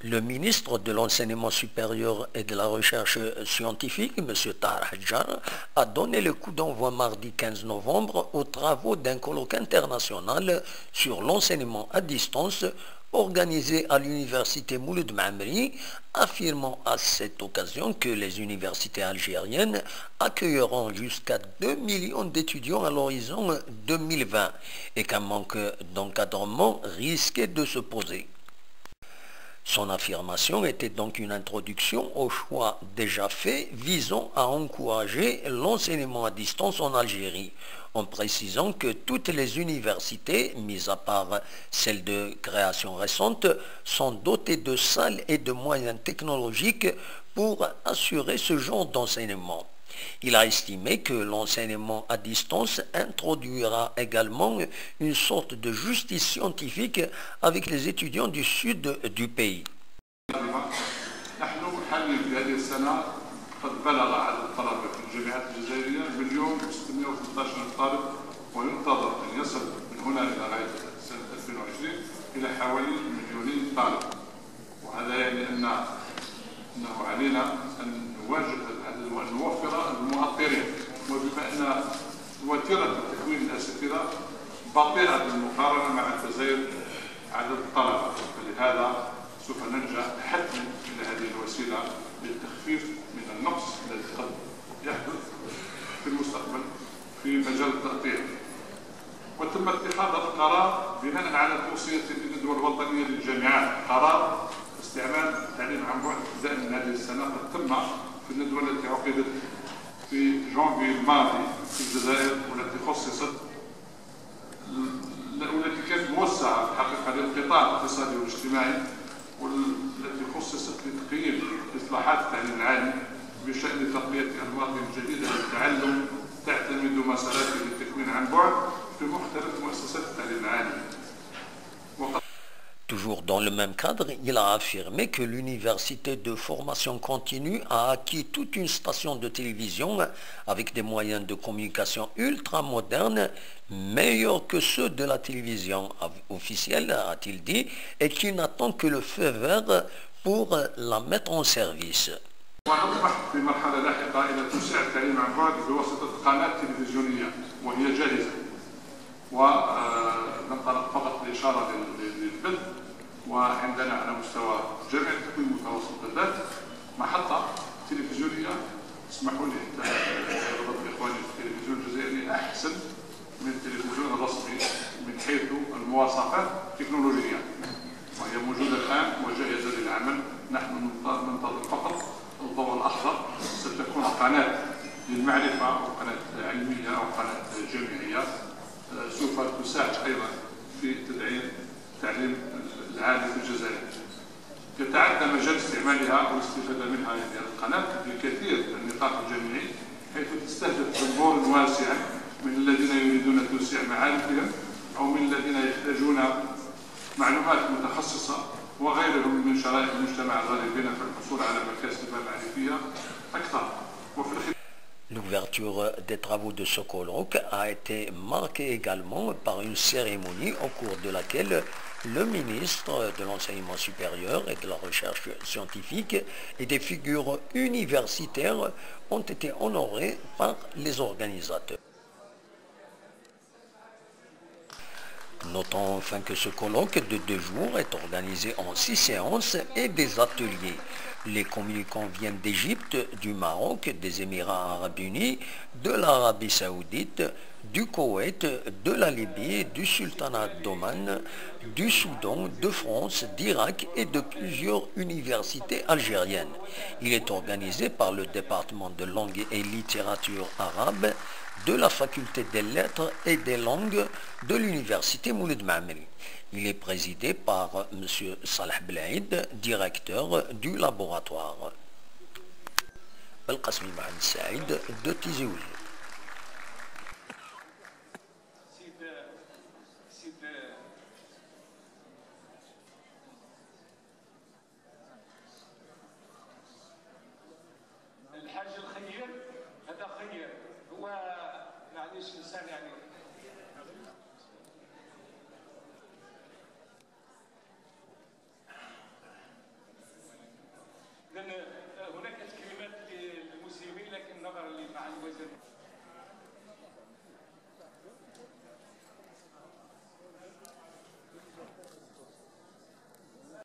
Le ministre de l'Enseignement supérieur et de la Recherche scientifique, M. Tahar Hadjar, a donné le coup d'envoi mardi 15 novembre aux travaux d'un colloque international sur l'enseignement à distance organisé à l'université Mouloud Mamri, affirmant à cette occasion que les universités algériennes accueilleront jusqu'à 2 millions d'étudiants à l'horizon 2020 et qu'un manque d'encadrement risquait de se poser. Son affirmation était donc une introduction au choix déjà fait visant à encourager l'enseignement à distance en Algérie, en précisant que toutes les universités, mis à part celles de création récente, sont dotées de salles et de moyens technologiques pour assurer ce genre d'enseignement. Il a estimé que l'enseignement à distance introduira également une sorte de justice scientifique avec les étudiants du sud du pays. نحن حاليا في هذه السنة قد بلغ عدد الطلبة في الجامعات الجزائرية 1,613,000 طالب، وينتظر أن يصل من هنا إلى غاية سنة 2020 إلى حوالي 2,000,000 طالب، وهذا يعني أنه علينا أن نواجه هذا العدد وأن نوفر المؤطرين، وبما أن وتيرة تكوين الأساتذة بطيئة بالمقارنة مع تزايد عدد الطلبة، فلهذا سوف نلجأ حتما إلى هذه الوسيلة للتخفيف من النقص الذي قد يحدث في المستقبل في مجال التأطير. وتم اتخاذ القرار بناء على توصية الندوة الوطنية للجامعات، قرار استعمال التعليم عن بعد ابتداء من هذه السنة قد تم في الندوة التي عقدت في جانفي الماضي في الجزائر، والتي خصصت والتي كانت موسعة في الحقيقة للقطاع الاقتصادي والاجتماعي، والتي خصصت لتقييم إصلاحات التعليم العالي بشأن تقوية أنماط جديدة للتعلم تعتمد مساراته للتكوين عن بعد في مختلف مؤسسات التعليم العالي. Toujours dans le même cadre, il a affirmé que l'université de formation continue a acquis toute une station de télévision avec des moyens de communication ultra modernes, meilleurs que ceux de la télévision officielle, a-t-il dit, et qu'il n'attend que le feu vert pour la mettre en service. ونطمح في مرحلة لاحقة إلى توسيع التعليم عن بعد بواسطة قناة تلفزيونية وهي جاهزة، وننطلق فقط الإشارة للبث، وعندنا على مستوى جامعة التكوين متوسط البث محطة تلفزيونية، اسمحوا لي حتى ربط إخواني في التلفزيون الجزائري أحسن من التلفزيون الرسمي من حيث المواصفات التكنولوجية، وهي موجودة الآن وجاهزة للعمل. نحن ننتظر فقط الضوء الأخضر، ستكون قناة للمعرفة أو قناة علمية أو قناة جامعية سوف تساعد أيضا في تدعيم التعليم العالي في الجزائر. يتعدى مجال استعمالها والاستفادة منها هذه القناة بكثير من النطاق الجامعي، حيث تستهدف جمهور واسعا من الذين يريدون توسيع معارفهم أو من الذين يحتاجون معلومات متخصصة وغيرهم من شرائح المجتمع الراغبين في الحصول على مكاسب معرفية أكثر. L'ouverture des travaux de ce colloque a été marquée également par une cérémonie au cours de laquelle le ministre de l'Enseignement supérieur et de la Recherche scientifique et des figures universitaires ont été honorés par les organisateurs. Notons enfin que ce colloque de 2 jours est organisé en 6 séances et des ateliers. Les communicants viennent d'Égypte, du Maroc, des Émirats arabes unis, de l'Arabie saoudite, du Koweït, de la Libye, du Sultanat d'Oman, du Soudan, de France, d'Irak et de plusieurs universités algériennes. Il est organisé par le département de langue et littérature arabe de la faculté des lettres et des langues de l'université Mouloud Mamri. Il est présidé par M. Salah Blaïd, directeur du laboratoire. Al-Qasmi Mohamed Saïd de Tizi Ouzou. الحاج الخير هذا خير هو معليش انسان يعني